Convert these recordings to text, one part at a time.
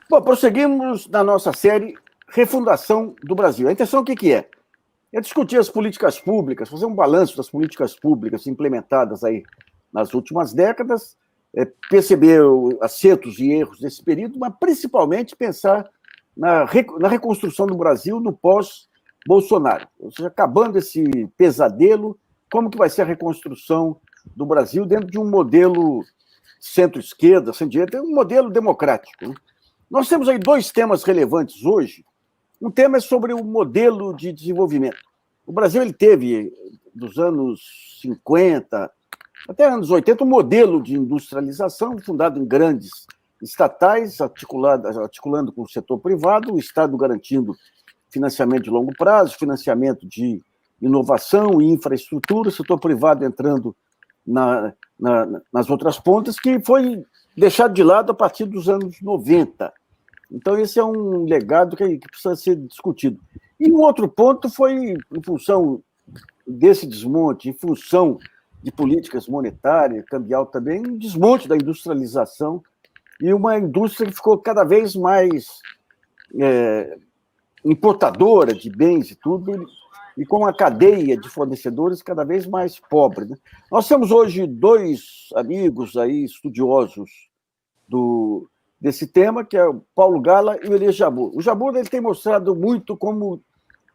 Bom, prosseguimos na nossa série Refundação do Brasil. A intenção o que é? É discutir as políticas públicas, fazer um balanço das políticas públicas implementadas aí nas últimas décadas, perceber acertos e erros desse período, mas principalmente pensar na reconstrução do Brasil no pós-Bolsonaro. Ou seja, acabando esse pesadelo, como que vai ser a reconstrução do Brasil dentro de um modelo centro-esquerda, centro-direita, um modelo democrático, né? Nós temos aí dois temas relevantes hoje. Um tema é sobre o modelo de desenvolvimento. O Brasil ele teve, dos anos 50 até anos 80, um modelo de industrialização fundado em grandes estatais, articulando com o setor privado, o Estado garantindo financiamento de longo prazo, financiamento de inovação e infraestrutura, o setor privado entrando nas outras pontas, que foi deixado de lado a partir dos anos 90. Então, esse é um legado que precisa ser discutido. E um outro ponto foi, em função desse desmonte, em função de políticas monetárias, cambial também, um desmonte da industrialização e uma indústria que ficou cada vez mais importadora de bens e tudo, e com uma cadeia de fornecedores cada vez mais pobre, né? Nós temos hoje dois amigos aí, estudiosos desse tema, que é o Paulo Gala e o Elias Jabbour. O Jabbour ele tem mostrado muito como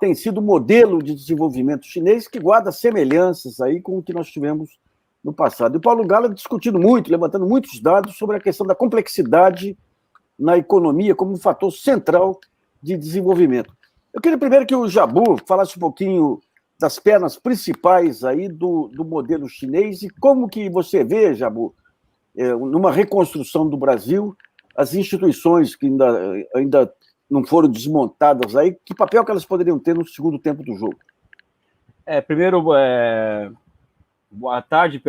tem sido o modelo de desenvolvimento chinês, que guarda semelhanças aí com o que nós tivemos no passado. E o Paulo Gala discutindo muito, levantando muitos dados sobre a questão da complexidade na economia como um fator central de desenvolvimento. Eu queria primeiro que o Jabbour falasse um pouquinho das pernas principais aí do modelo chinês e como que você vê, Jabbour, numa reconstrução do Brasil, as instituições que ainda não foram desmontadas aí, que papel que elas poderiam ter no segundo tempo do jogo? Primeiro, boa tarde,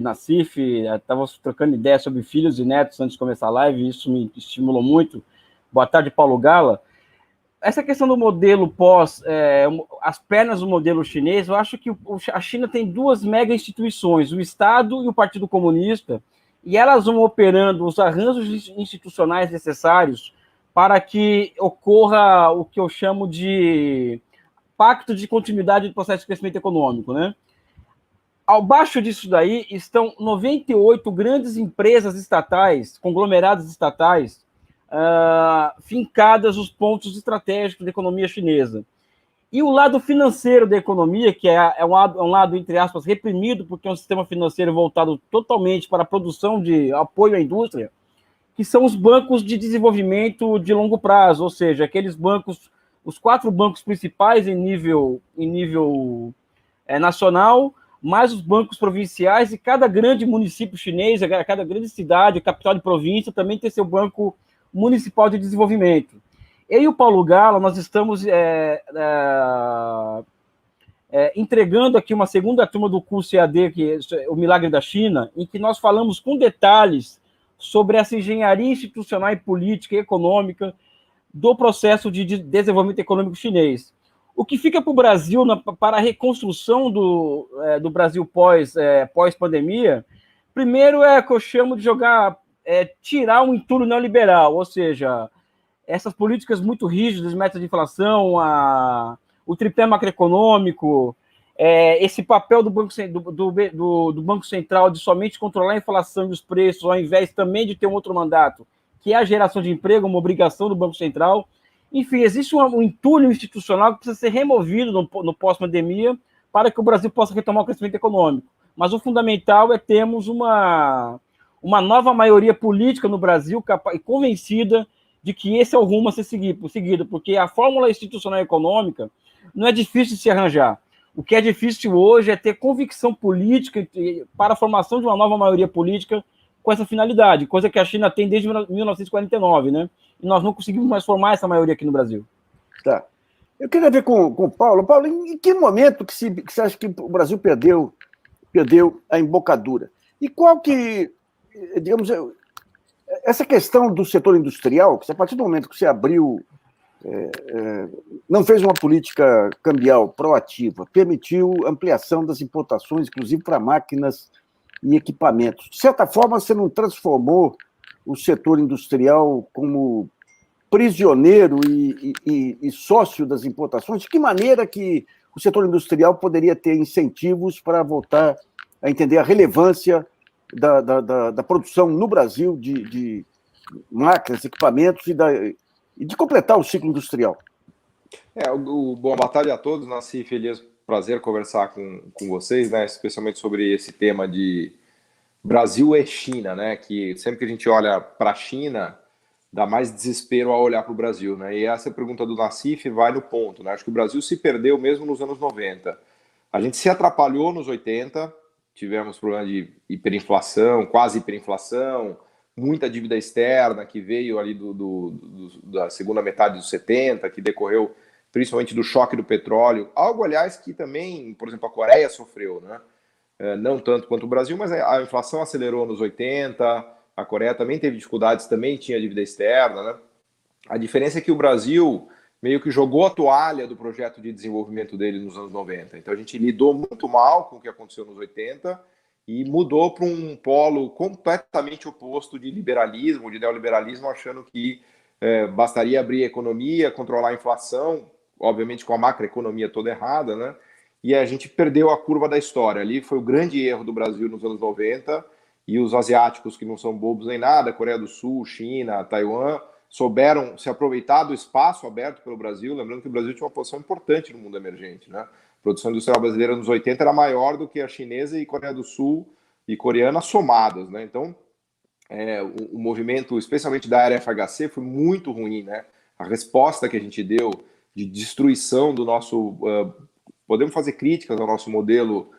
Nassif. Estávamos trocando ideias sobre filhos e netos antes de começar a live, isso me estimulou muito. Boa tarde, Paulo Gala. Essa questão do modelo as pernas do modelo chinês, eu acho que a China tem duas mega instituições, o Estado e o Partido Comunista, e elas vão operando os arranjos institucionais necessários para que ocorra o que eu chamo de pacto de continuidade do processo de crescimento econômico, né? Abaixo disso daí estão 98 grandes empresas estatais, conglomerados estatais, fincadas nos pontos estratégicos da economia chinesa. E o lado financeiro da economia, que é um lado, entre aspas, reprimido, porque é um sistema financeiro voltado totalmente para a produção de apoio à indústria, que são os bancos de desenvolvimento de longo prazo, ou seja, aqueles bancos, os 4 bancos principais em nível nacional, mais os bancos provinciais, e cada grande município chinês, cada grande cidade, capital de província, também tem seu banco municipal de desenvolvimento. Eu e o Paulo Gala, nós estamos entregando aqui uma segunda turma do curso EAD, que é o Milagre da China, em que nós falamos com detalhes sobre essa engenharia institucional e política e econômica do processo de desenvolvimento econômico chinês. O que fica para o Brasil, para a reconstrução do Brasil pós-pandemia, primeiro é o que eu chamo de tirar um entulho neoliberal, ou seja, essas políticas muito rígidas, metas de inflação, o tripé macroeconômico, esse papel do Banco Central de somente controlar a inflação e os preços, ao invés também de ter um outro mandato, que é a geração de emprego, uma obrigação do Banco Central. Enfim, existe um entulho institucional que precisa ser removido no pós-pandemia para que o Brasil possa retomar o crescimento econômico. Mas o fundamental é termos uma nova maioria política no Brasil convencida de que esse é o rumo a ser seguido, porque a fórmula institucional e econômica não é difícil de se arranjar. O que é difícil hoje é ter convicção política para a formação de uma nova maioria política com essa finalidade, coisa que a China tem desde 1949, né? E nós não conseguimos mais formar essa maioria aqui no Brasil. Tá. Eu queria ver com o Paulo. Paulo, em que momento que você acha que o Brasil perdeu a embocadura? E qual que, digamos, essa questão do setor industrial, que a partir do momento que você abriu, não fez uma política cambial proativa, permitiu ampliação das importações, inclusive para máquinas e equipamentos. De certa forma, você não transformou o setor industrial como prisioneiro e sócio das importações? De que maneira que o setor industrial poderia ter incentivos para voltar a entender a relevância da produção no Brasil de máquinas, equipamentos e de completar o ciclo industrial? Boa tarde a todos, Nassif, Elias, prazer conversar com vocês, né, especialmente sobre esse tema de Brasil e China, né, que sempre que a gente olha para a China, dá mais desespero ao olhar para o Brasil, né, e essa pergunta do Nassif vai no ponto, né, acho que o Brasil se perdeu mesmo nos anos 90, a gente se atrapalhou nos 80, tivemos problema de hiperinflação, quase hiperinflação, muita dívida externa que veio ali da segunda metade dos 70, que decorreu principalmente do choque do petróleo, algo, aliás, que também, por exemplo, a Coreia sofreu, né? Não tanto quanto o Brasil, mas a inflação acelerou nos 80, a Coreia também teve dificuldades, também tinha dívida externa, né? A diferença é que o Brasil meio que jogou a toalha do projeto de desenvolvimento dele nos anos 90. Então a gente lidou muito mal com o que aconteceu nos 80 e mudou para um polo completamente oposto de liberalismo, de neoliberalismo, achando que bastaria abrir a economia, controlar a inflação, obviamente com a macroeconomia toda errada, né? E a gente perdeu a curva da história. Ali foi o grande erro do Brasil nos anos 90, e os asiáticos, que não são bobos nem nada, Coreia do Sul, China, Taiwan, souberam se aproveitar do espaço aberto pelo Brasil, lembrando que o Brasil tinha uma posição importante no mundo emergente, né? A produção industrial brasileira nos 80 era maior do que a chinesa e Coreia do Sul e coreana somadas, né? Então, o movimento, especialmente da área FHC, foi muito ruim, né? A resposta que a gente deu de destruição do nosso... podemos fazer críticas ao nosso modelo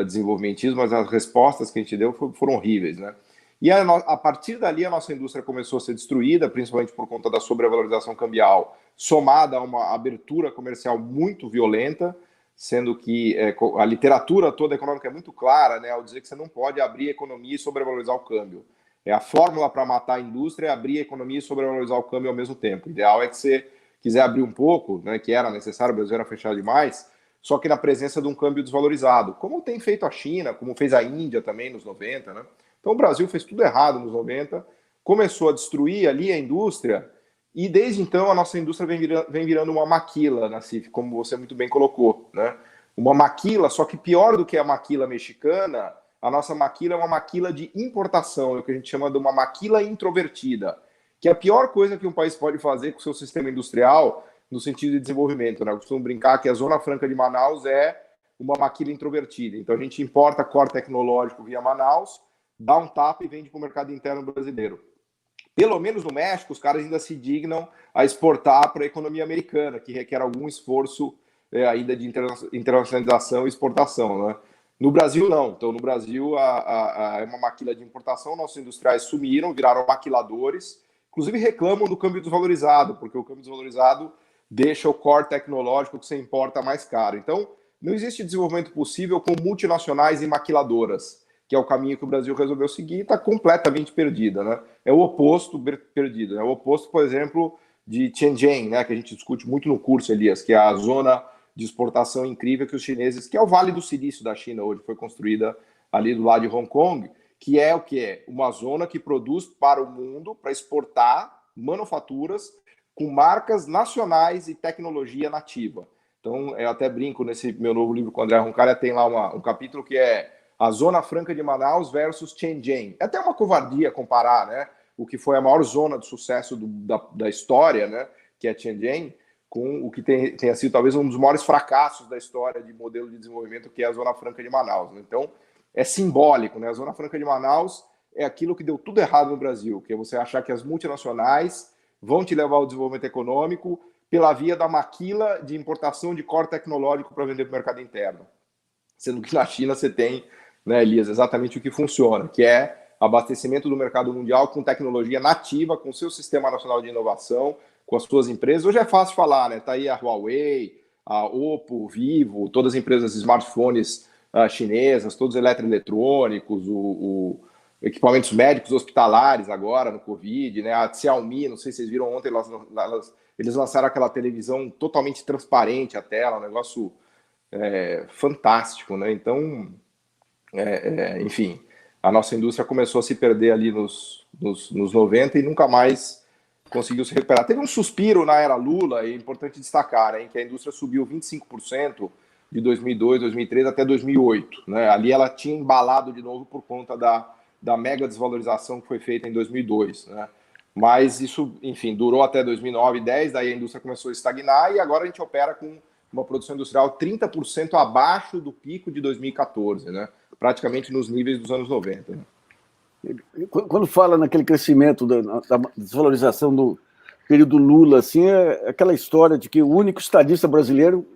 desenvolvimentismo, mas as respostas que a gente deu foram horríveis, né? E a partir dali a nossa indústria começou a ser destruída, principalmente por conta da sobrevalorização cambial, somada a uma abertura comercial muito violenta, sendo que a literatura toda econômica é muito clara, né, ao dizer que você não pode abrir a economia e sobrevalorizar o câmbio. A fórmula para matar a indústria é abrir a economia e sobrevalorizar o câmbio ao mesmo tempo. O ideal é que você quiser abrir um pouco, né, que era necessário, o Brasil era fechado demais, só que na presença de um câmbio desvalorizado, como tem feito a China, como fez a Índia também nos 90, né? Então o Brasil fez tudo errado nos 90, começou a destruir ali a indústria, e desde então a nossa indústria vem virando uma maquila, Nassif, como você muito bem colocou, né? Uma maquila, só que pior do que a maquila mexicana, a nossa maquila é uma maquila de importação, é o que a gente chama de uma maquila introvertida, que é a pior coisa que um país pode fazer com o seu sistema industrial no sentido de desenvolvimento, né? Eu costumo brincar que a Zona Franca de Manaus é uma maquila introvertida. Então a gente importa core tecnológico via Manaus, dá um tapa e vende para o mercado interno brasileiro. Pelo menos no México, os caras ainda se dignam a exportar para a economia americana, que requer algum esforço ainda de internacionalização e exportação, né? No Brasil, não. Então, no Brasil, é uma maquila de importação, nossos industriais sumiram, viraram maquiladores, inclusive reclamam do câmbio desvalorizado, porque o câmbio desvalorizado deixa o core tecnológico que você importa mais caro. Então, não existe desenvolvimento possível com multinacionais e maquiladoras, que é o caminho que o Brasil resolveu seguir, e está completamente perdida, né? É o oposto perdido, né? É o oposto, por exemplo, de Shenzhen, né? Que a gente discute muito no curso, Elias, que é a zona de exportação incrível que os chineses, que é o Vale do Silício da China hoje, foi construída ali do lado de Hong Kong, que é o que é? Uma zona que produz para o mundo, para exportar manufaturas com marcas nacionais e tecnologia nativa. Então, eu até brinco nesse meu novo livro com o André Roncalha, tem lá um capítulo que é a Zona Franca de Manaus versus Shenzhen. É até uma covardia comparar, né, o que foi a maior zona de sucesso da história, né, que é Shenzhen, com o que tenha sido talvez um dos maiores fracassos da história de modelo de desenvolvimento, que é a Zona Franca de Manaus. Então, é simbólico, né? A Zona Franca de Manaus é aquilo que deu tudo errado no Brasil, que é você achar que as multinacionais vão te levar ao desenvolvimento econômico pela via da maquila de importação de core tecnológico para vender para o mercado interno. Sendo que na China você tem, né, Elias, exatamente o que funciona, que é abastecimento do mercado mundial com tecnologia nativa, com seu sistema nacional de inovação, com as suas empresas. Hoje é fácil falar, né? Tá aí a Huawei, a Oppo, Vivo, todas as empresas de smartphones chinesas, todos os eletroeletrônicos, equipamentos médicos hospitalares agora no Covid, né? A Xiaomi, não sei se vocês viram ontem, eles lançaram aquela televisão totalmente transparente, a tela, um negócio fantástico, né? Então, enfim, a nossa indústria começou a se perder ali nos nos 90 e nunca mais conseguiu se recuperar. Teve um suspiro na era Lula, é importante destacar, hein, que a indústria subiu 25% de 2002, 2003 até 2008. Né? Ali ela tinha embalado de novo por conta da mega desvalorização que foi feita em 2002. Né? Mas isso, enfim, durou até 2009, 2010, daí a indústria começou a estagnar e agora a gente opera com uma produção industrial 30% abaixo do pico de 2014, né? Praticamente nos níveis dos anos 90. Né? Quando fala naquele crescimento da desvalorização do período Lula, assim, é aquela história de que o único estadista brasileiro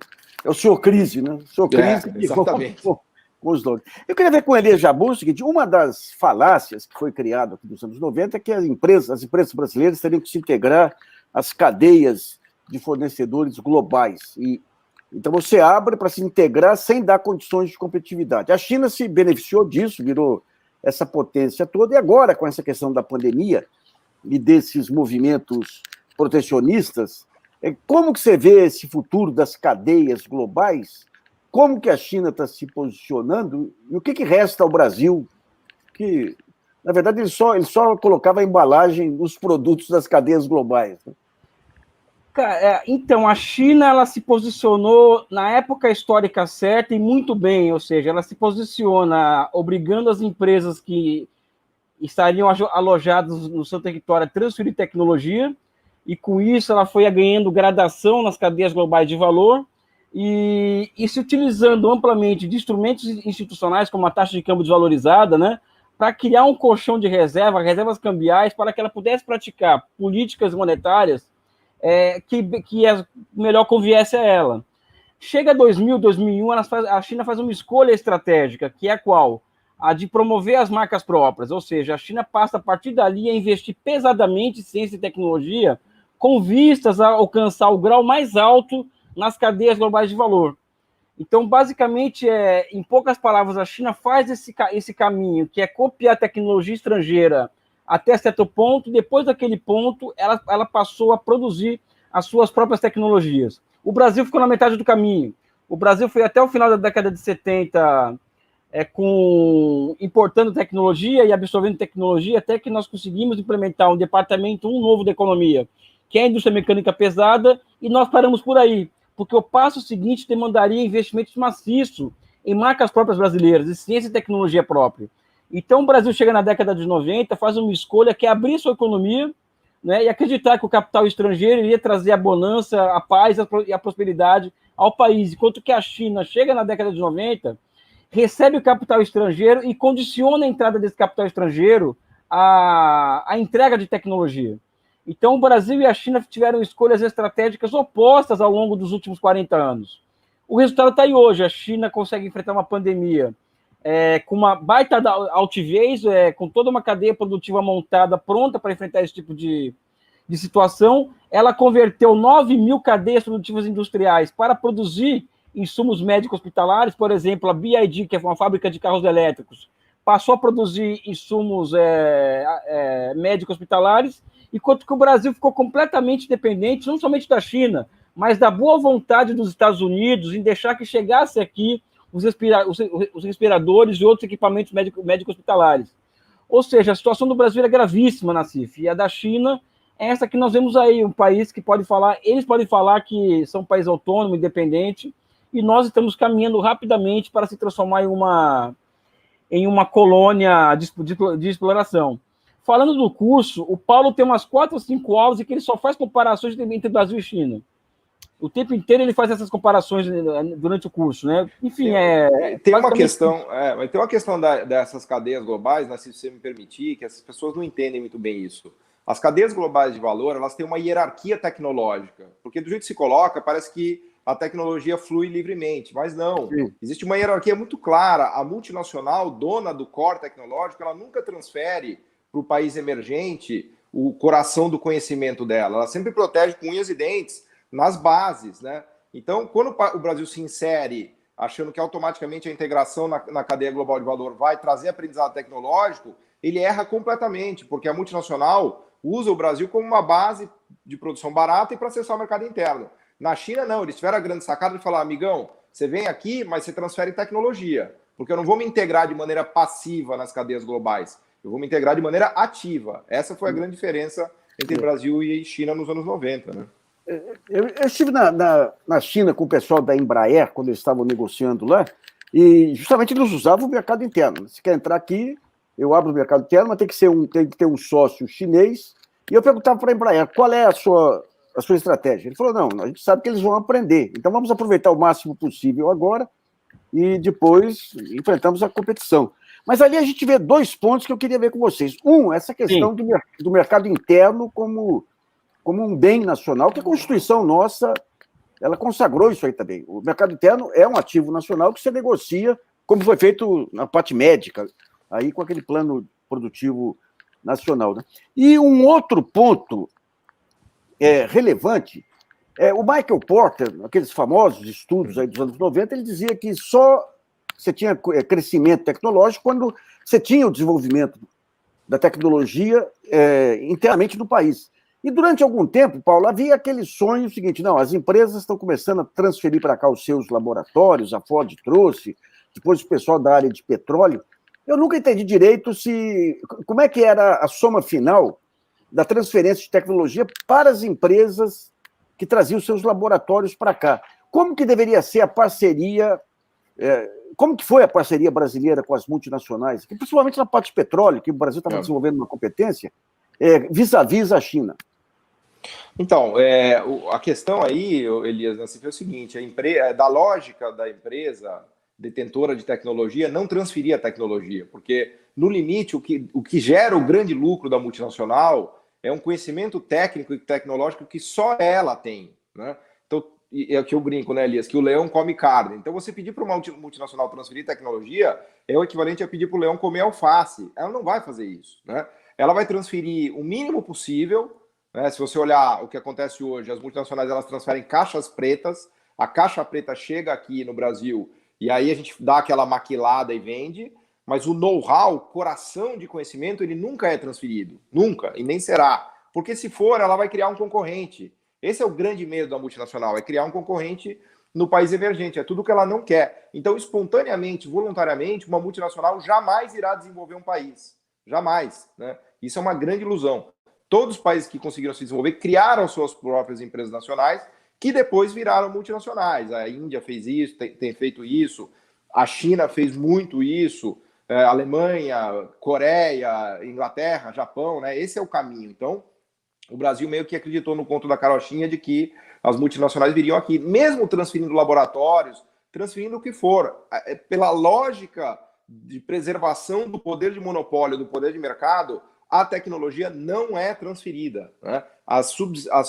é o senhor Crise, né? O senhor Crise exatamente. Com os donos. Eu queria ver com Elias Jabbour o seguinte: uma das falácias que foi criada aqui nos anos 90 é que as empresas brasileiras teriam que se integrar às cadeias de fornecedores globais. Então você abre para se integrar sem dar condições de competitividade. A China se beneficiou disso, virou essa potência toda, e agora, com essa questão da pandemia e desses movimentos protecionistas, como que você vê esse futuro das cadeias globais? Como que a China está se posicionando? E o que resta ao Brasil? Que, na verdade, ele só colocava a embalagem nos produtos das cadeias globais. Né? Então, a China ela se posicionou na época histórica certa e muito bem, ou seja, ela se posiciona obrigando as empresas que estariam alojadas no seu território a transferir tecnologia, e com isso ela foi ganhando gradação nas cadeias globais de valor e se utilizando amplamente de instrumentos institucionais, como a taxa de câmbio desvalorizada, né, para criar um colchão de reservas cambiais, para que ela pudesse praticar políticas monetárias que melhor conviesse a ela. Chega 2000, 2001, a China faz uma escolha estratégica, que é qual? A de promover as marcas próprias, ou seja, a China passa a partir dali a investir pesadamente em ciência e tecnologia com vistas a alcançar o grau mais alto nas cadeias globais de valor. Então, basicamente, em poucas palavras, a China faz esse caminho, que é copiar a tecnologia estrangeira até certo ponto, depois daquele ponto, ela passou a produzir as suas próprias tecnologias. O Brasil ficou na metade do caminho. O Brasil foi até o final da década de 70 importando tecnologia e absorvendo tecnologia, até que nós conseguimos implementar um novo da economia, que é a indústria mecânica pesada, e nós paramos por aí, porque o passo seguinte demandaria investimentos maciços em marcas próprias brasileiras, e ciência e tecnologia própria. Então, o Brasil chega na década de 90, faz uma escolha que é abrir sua economia, né, e acreditar que o capital estrangeiro iria trazer a bonança, a paz e a prosperidade ao país, enquanto que a China chega na década de 90, recebe o capital estrangeiro e condiciona a entrada desse capital estrangeiro à entrega de tecnologia. Então, o Brasil e a China tiveram escolhas estratégicas opostas ao longo dos últimos 40 anos. O resultado está aí hoje. A China consegue enfrentar uma pandemia com uma baita altivez, com toda uma cadeia produtiva montada, pronta para enfrentar esse tipo de situação. Ela converteu 9 mil cadeias produtivas industriais para produzir insumos médicos hospitalares. Por exemplo, a BYD, que é uma fábrica de carros elétricos, passou a produzir insumos médicos hospitalares, enquanto que o Brasil ficou completamente dependente, não somente da China, mas da boa vontade dos Estados Unidos em deixar que chegasse aqui os respiradores e outros equipamentos médicos hospitalares. Ou seja, a situação do Brasil é gravíssima, Nassif, e a da China é essa que nós vemos aí, um país que pode falar, eles podem falar que são um país autônomo, independente, e nós estamos caminhando rapidamente para se transformar em uma colônia de exploração. Falando do curso, o Paulo tem umas 4 ou 5 aulas em que ele só faz comparações entre Brasil e China. O tempo inteiro ele faz essas comparações durante o curso, né? Enfim, tem uma questão dessas cadeias globais, né, se você me permitir, que as pessoas não entendem muito bem isso. As cadeias globais de valor, elas têm uma hierarquia tecnológica, porque do jeito que se coloca, parece que a tecnologia flui livremente, mas não. Sim. Existe uma hierarquia muito clara. A multinacional, dona do core tecnológico, ela nunca transfere para o país emergente o coração do conhecimento dela. Ela sempre protege com unhas e dentes nas bases, né? Então, quando o Brasil se insere achando que automaticamente a integração na cadeia global de valor vai trazer aprendizado tecnológico, ele erra completamente, porque a multinacional usa o Brasil como uma base de produção barata e para acessar o mercado interno. Na China, não. Eles tiveram a grande sacada de falar, amigão, você vem aqui, mas você transfere tecnologia, porque eu não vou me integrar de maneira passiva nas cadeias globais. eu vou me integrar de maneira ativa. Essa foi a grande diferença entre Brasil e China nos anos 90, né? Eu estive na China com o pessoal da Embraer, quando eles estavam negociando lá, e justamente eles usavam o mercado interno. Se quer entrar aqui, eu abro o mercado interno, mas tem que ter um sócio chinês. E eu perguntava para a Embraer, qual é a sua estratégia? Ele falou, não, a gente sabe que eles vão aprender, então vamos aproveitar o máximo possível agora e depois enfrentamos a competição. Mas ali a gente vê 2 pontos que eu queria ver com vocês. Essa questão do mercado interno como um bem nacional, que a Constituição nossa, ela consagrou isso aí também. O mercado interno é um ativo nacional que se negocia, como foi feito na parte médica, aí com aquele plano produtivo nacional, né? E um outro ponto relevante, o Michael Porter, aqueles famosos estudos aí dos anos 90, ele dizia que só você tinha crescimento tecnológico quando você tinha o desenvolvimento da tecnologia inteiramente no país. E durante algum tempo, Paulo, havia aquele sonho seguinte, não, as empresas estão começando a transferir para cá os seus laboratórios, a Ford trouxe, depois o pessoal da área de petróleo. Eu nunca entendi direito como é que era a soma final da transferência de tecnologia para as empresas que traziam os seus laboratórios para cá. Como que deveria ser a parceria, como que foi a parceria brasileira com as multinacionais, principalmente na parte de petróleo, que o Brasil estava desenvolvendo uma competência, vis-à-vis a China? Então, a questão aí, Elias, é o seguinte, da lógica da empresa detentora de tecnologia não transferir a tecnologia, porque, no limite, o que gera o grande lucro da multinacional é um conhecimento técnico e tecnológico que só ela tem, né? Então, é o que eu brinco, né, Elias, que o leão come carne. Então, você pedir para uma multinacional transferir tecnologia é o equivalente a pedir para o leão comer alface. Ela não vai fazer isso, né? Ela vai transferir o mínimo possível, né? Se você olhar o que acontece hoje, as multinacionais elas transferem caixas pretas, a caixa preta chega aqui no Brasil e aí a gente dá aquela maquilada e vende, mas o know-how, coração de conhecimento, ele nunca é transferido, nunca, e nem será, porque se for, ela vai criar um concorrente. Esse é o grande medo da multinacional, é criar um concorrente no país emergente, é tudo que ela não quer. Então, espontaneamente, voluntariamente, uma multinacional jamais irá desenvolver um país, jamais, né? Isso é uma grande ilusão. Todos os países que conseguiram se desenvolver criaram suas próprias empresas nacionais, que depois viraram multinacionais. A Índia fez isso, tem feito isso, a China fez muito isso, Alemanha, Coreia, Inglaterra, Japão, né? Esse é o caminho. Então, o Brasil meio que acreditou no conto da carochinha de que as multinacionais viriam aqui, mesmo transferindo laboratórios, transferindo o que for. Pela lógica de preservação do poder de monopólio, do poder de mercado, a tecnologia não é transferida, né? As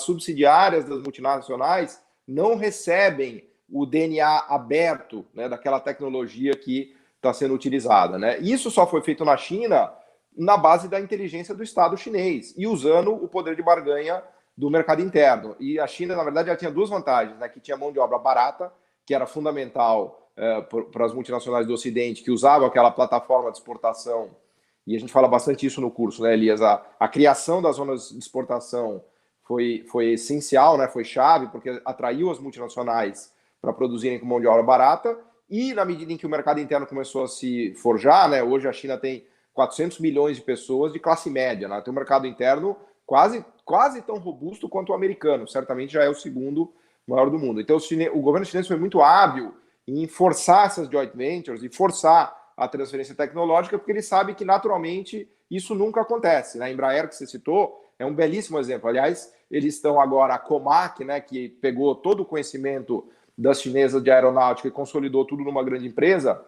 subsidiárias das multinacionais não recebem o DNA aberto, né, daquela tecnologia que está sendo utilizada, né? Isso só foi feito na China na base da inteligência do Estado chinês e usando o poder de barganha do mercado interno. E a China, na verdade, já tinha 2 vantagens, né? Que tinha mão de obra barata, que era fundamental para as multinacionais do Ocidente, que usavam aquela plataforma de exportação. E a gente fala bastante isso no curso, né, Elias? A criação das zonas de exportação foi essencial, né? Foi chave, porque atraiu as multinacionais para produzirem com mão de obra barata. E na medida em que o mercado interno começou a se forjar, né? Hoje a China tem 400 milhões de pessoas de classe média, né? Tem um mercado interno quase tão robusto quanto o americano. Certamente já é o segundo maior do mundo. Então o governo chinês foi muito hábil em forçar essas joint ventures e forçar a transferência tecnológica, porque ele sabe que, naturalmente, isso nunca acontece, né? A Embraer, que você citou, é um belíssimo exemplo. Aliás, eles estão agora, a Comac, né, que pegou todo o conhecimento das chinesas de aeronáutica e consolidou tudo numa grande empresa.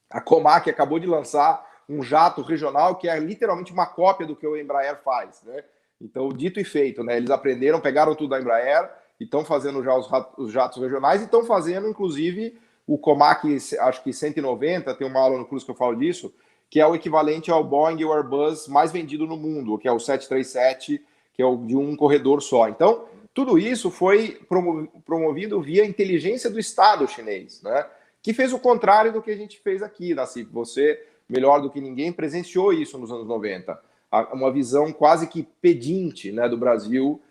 A Comac acabou de lançar um jato regional que é literalmente uma cópia do que o Embraer faz, né? Então, dito e feito, né? Eles aprenderam, pegaram tudo da Embraer e estão fazendo já os jatos regionais e estão fazendo, inclusive, o Comac, acho que 190, tem uma aula no curso que eu falo disso, que é o equivalente ao Boeing e o Airbus mais vendido no mundo, que é o 737, que é o de um corredor só. Então, tudo isso foi promovido via inteligência do Estado chinês, né? Que fez o contrário do que a gente fez aqui, Nassif. Você, melhor do que ninguém, presenciou isso nos anos 90. Uma visão quase que pedinte, né, do Brasil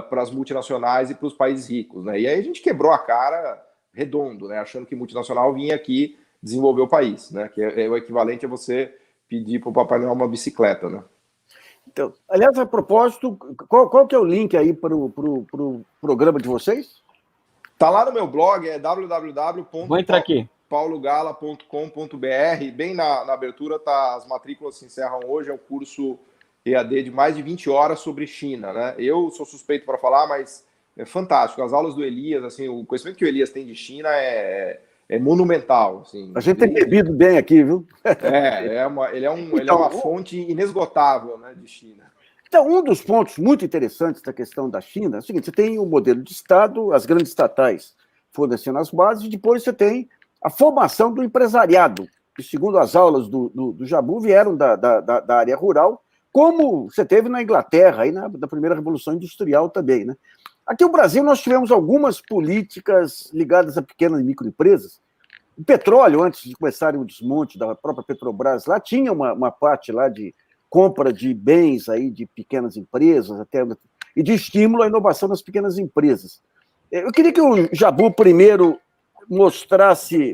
para as multinacionais e para os países ricos, né? E aí a gente quebrou a cara redondo, né, achando que multinacional vinha aqui desenvolver o país, né, que é o equivalente a você pedir para o Papai Noel uma bicicleta, né? Então, aliás, a propósito, qual que é o link aí para o programa de vocês? Tá lá no meu blog, é Vou entrar aqui. paulogala.com.br. Bem na abertura, tá, as matrículas se encerram hoje, é um curso EAD de mais de 20 horas sobre China, né? Eu sou suspeito para falar, mas é fantástico. As aulas do Elias, assim, o conhecimento que o Elias tem de China é monumental. Assim, A gente tem bebido bem aqui, viu? Ele é uma fonte inesgotável, né, de China. Então, um dos pontos muito interessantes da questão da China é o seguinte: você tem o modelo de Estado, as grandes estatais fornecendo as bases, e depois você tem a formação do empresariado, que, segundo as aulas do Jabu, vieram da área rural, como você teve na Inglaterra, aí na primeira Revolução Industrial também, né? Aqui no Brasil, nós tivemos algumas políticas ligadas a pequenas e microempresas. O petróleo, antes de começarem o desmonte da própria Petrobras, lá tinha uma parte lá de compra de bens aí de pequenas empresas, até, e de estímulo à inovação das pequenas empresas. Eu queria que o Jabu primeiro mostrasse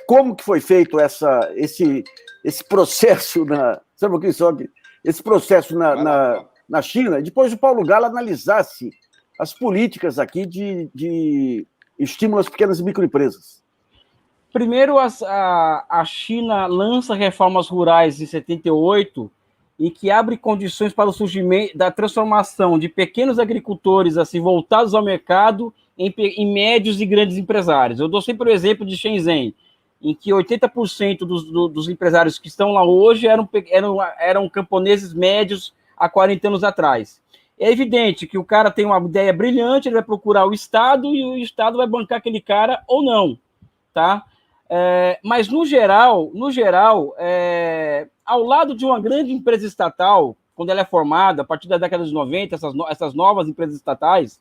como que foi feito esse processo esse processo na China, e depois o Paulo Gala analisasse as políticas aqui de estímulo às pequenas e microempresas. Primeiro, a China lança reformas rurais em 78 e que abre condições para o surgimento da transformação de pequenos agricultores assim voltados ao mercado em médios e grandes empresários. Eu dou sempre o exemplo de Shenzhen, em que 80% dos empresários que estão lá hoje eram camponeses médios há 40 anos atrás. É evidente que o cara tem uma ideia brilhante, ele vai procurar o Estado e o Estado vai bancar aquele cara ou não, tá? Mas, no geral, ao lado de uma grande empresa estatal, quando ela é formada, a partir da década de 90, essas novas empresas estatais,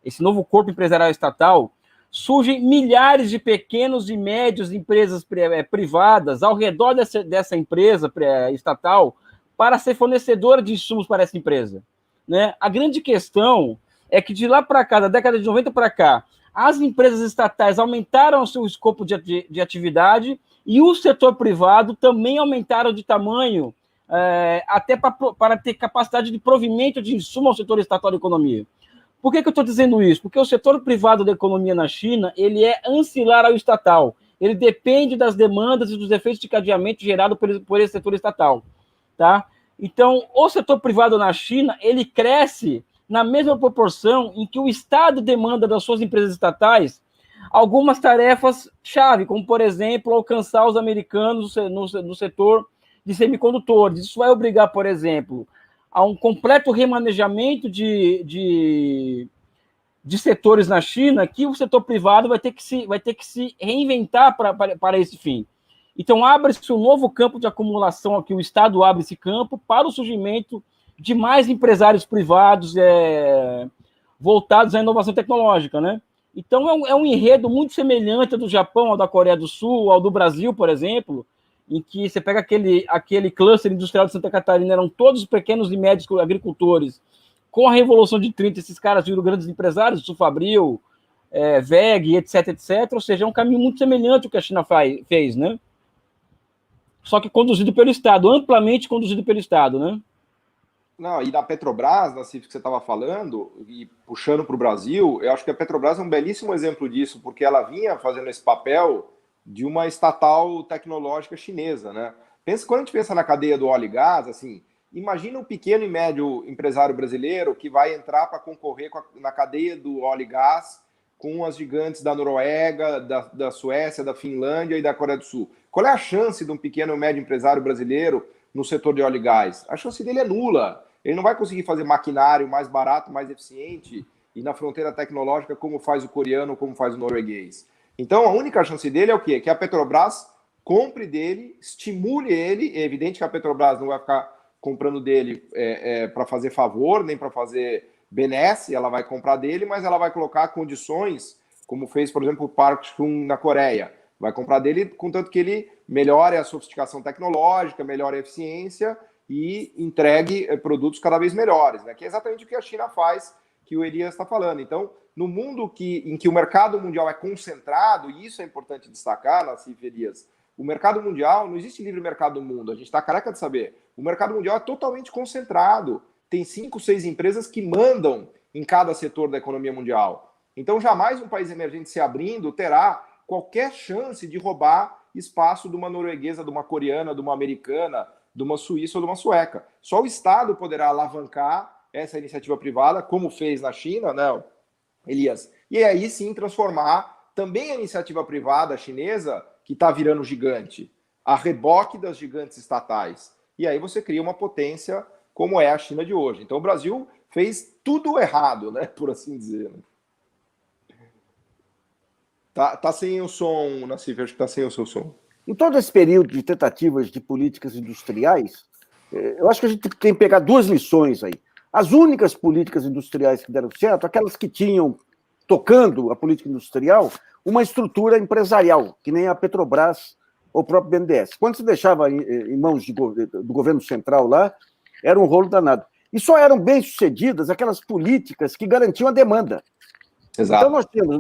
esse novo corpo empresarial estatal, surgem milhares de pequenos e médios empresas privadas ao redor dessa empresa estatal para ser fornecedora de insumos para essa empresa, né? A grande questão é que de lá para cá, da década de 90 para cá, as empresas estatais aumentaram o seu escopo de atividade e o setor privado também aumentaram de tamanho até para ter capacidade de provimento de insumo ao setor estatal da economia. Por que eu estou dizendo isso? Porque o setor privado da economia na China, ele é ancilar ao estatal. Ele depende das demandas e dos efeitos de cadeamento gerado por esse setor estatal, tá? Então, o setor privado na China, ele cresce na mesma proporção em que o Estado demanda das suas empresas estatais algumas tarefas-chave, como, por exemplo, alcançar os americanos no setor de semicondutores. Isso vai obrigar, por exemplo, a um completo remanejamento de setores na China que o setor privado vai ter que se reinventar para esse fim. Então, abre-se um novo campo de acumulação aqui, o Estado abre esse campo para o surgimento de mais empresários privados voltados à inovação tecnológica, né? Então, é um enredo muito semelhante ao do Japão, ao da Coreia do Sul, ao do Brasil, por exemplo, em que você pega aquele cluster industrial de Santa Catarina, eram todos pequenos e médios agricultores. Com a Revolução de 30, esses caras viram grandes empresários, Sulfabril, VEG, etc, etc. Ou seja, é um caminho muito semelhante ao que a China fez, né? Só que conduzido pelo Estado, amplamente conduzido pelo Estado, né? Não, e da Petrobras, na CIF que você estava falando, e puxando para o Brasil, eu acho que a Petrobras é um belíssimo exemplo disso, porque ela vinha fazendo esse papel de uma estatal tecnológica chinesa, né? Quando a gente pensa na cadeia do óleo e gás, assim, imagina um pequeno e médio empresário brasileiro que vai entrar para concorrer na cadeia do óleo e gás com as gigantes da Noruega, da Suécia, da Finlândia e da Coreia do Sul. Qual é a chance de um pequeno e médio empresário brasileiro no setor de óleo e gás? A chance dele é nula. Ele não vai conseguir fazer maquinário mais barato, mais eficiente e na fronteira tecnológica como faz o coreano, como faz o norueguês. Então, a única chance dele é o quê? Que a Petrobras compre dele, estimule ele. É evidente que a Petrobras não vai ficar comprando dele para fazer favor, nem para fazer benesse, ela vai comprar dele, mas ela vai colocar condições, como fez, por exemplo, o Park Chung na Coreia. Vai comprar dele contanto que ele melhore a sofisticação tecnológica, melhore a eficiência e entregue produtos cada vez melhores, né? Que é exatamente o que a China faz, que o Elias está falando. Então, no mundo em que o mercado mundial é concentrado, e isso é importante destacar, Nassif, Elias, o mercado mundial, não existe livre mercado no mundo, a gente está careca de saber. O mercado mundial é totalmente concentrado. Tem 5, 6 empresas que mandam em cada setor da economia mundial. Então, jamais um país emergente se abrindo terá qualquer chance de roubar espaço de uma norueguesa, de uma coreana, de uma americana, de uma suíça ou de uma sueca. Só o Estado poderá alavancar essa iniciativa privada, como fez na China, né, Elias? E aí sim transformar também a iniciativa privada chinesa, que está virando gigante, a reboque das gigantes estatais. E aí você cria uma potência como é a China de hoje. Então o Brasil fez tudo errado, né, por assim dizer. Tá sem o som, Nassif, acho que tá sem o seu som. Em todo esse período de tentativas de políticas industriais, eu acho que a gente tem que pegar 2 lições aí. As únicas políticas industriais que deram certo, aquelas que tinham, tocando a política industrial, uma estrutura empresarial, que nem a Petrobras ou o próprio BNDES. Quando se deixava em mãos do governo central lá, era um rolo danado. E só eram bem-sucedidas aquelas políticas que garantiam a demanda. Exato. Então, nós temos,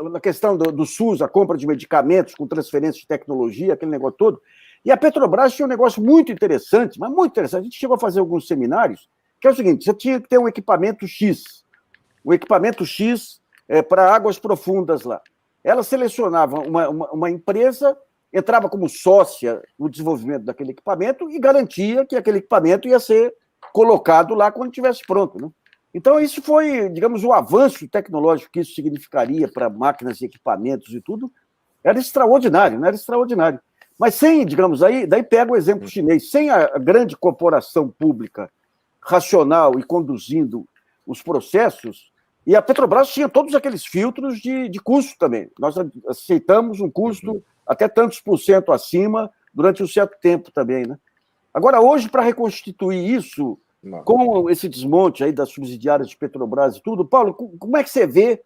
na questão do SUS, a compra de medicamentos com transferência de tecnologia, aquele negócio todo, e a Petrobras tinha um negócio muito interessante, mas muito interessante. A gente chegou a fazer alguns seminários, que é o seguinte, você tinha que ter um equipamento X. O equipamento X para águas profundas lá. Ela selecionava uma empresa, entrava como sócia no desenvolvimento daquele equipamento e garantia que aquele equipamento ia ser colocado lá quando estivesse pronto, né? Então, isso foi, digamos, o avanço tecnológico que isso significaria para máquinas e equipamentos e tudo, era extraordinário, não era extraordinário. Mas sem, digamos, daí pega o exemplo chinês, sem a grande corporação pública racional e conduzindo os processos, e a Petrobras tinha todos aqueles filtros de custo também. Nós aceitamos um custo até tantos % acima durante um certo tempo também, né? Agora, hoje, para reconstituir isso, com esse desmonte aí das subsidiárias de Petrobras e tudo, Paulo, como é que você vê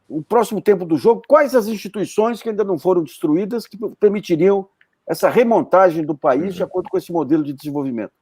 o próximo tempo do jogo? Quais as instituições que ainda não foram destruídas que permitiriam essa remontagem do país de acordo com esse modelo de desenvolvimento?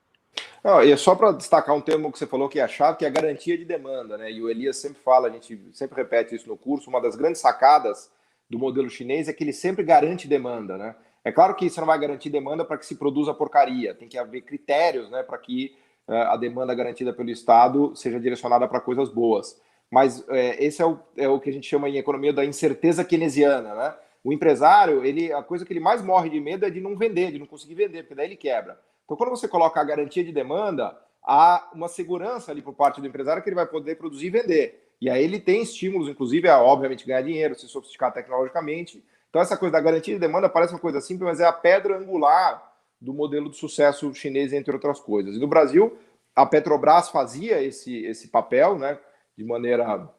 Não, e só para destacar um termo que você falou que é a chave, que é a garantia de demanda, né? E o Elias sempre fala, a gente sempre repete isso no curso, uma das grandes sacadas do modelo chinês é que ele sempre garante demanda, né? É claro que você não vai garantir demanda para que se produza porcaria, tem que haver critérios, né, para que a demanda garantida pelo Estado seja direcionada para coisas boas. Mas esse é o que a gente chama em economia da incerteza keynesiana, né? O empresário, a coisa que ele mais morre de medo é de não vender, de não conseguir vender, porque daí ele quebra. Então, quando você coloca a garantia de demanda, há uma segurança ali por parte do empresário que ele vai poder produzir e vender. E aí ele tem estímulos, inclusive, a, obviamente, ganhar dinheiro, se sofisticar tecnologicamente. Então, essa coisa da garantia de demanda parece uma coisa simples, mas é a pedra angular do modelo de sucesso chinês, entre outras coisas. E no Brasil, a Petrobras fazia esse papel, né, de maneira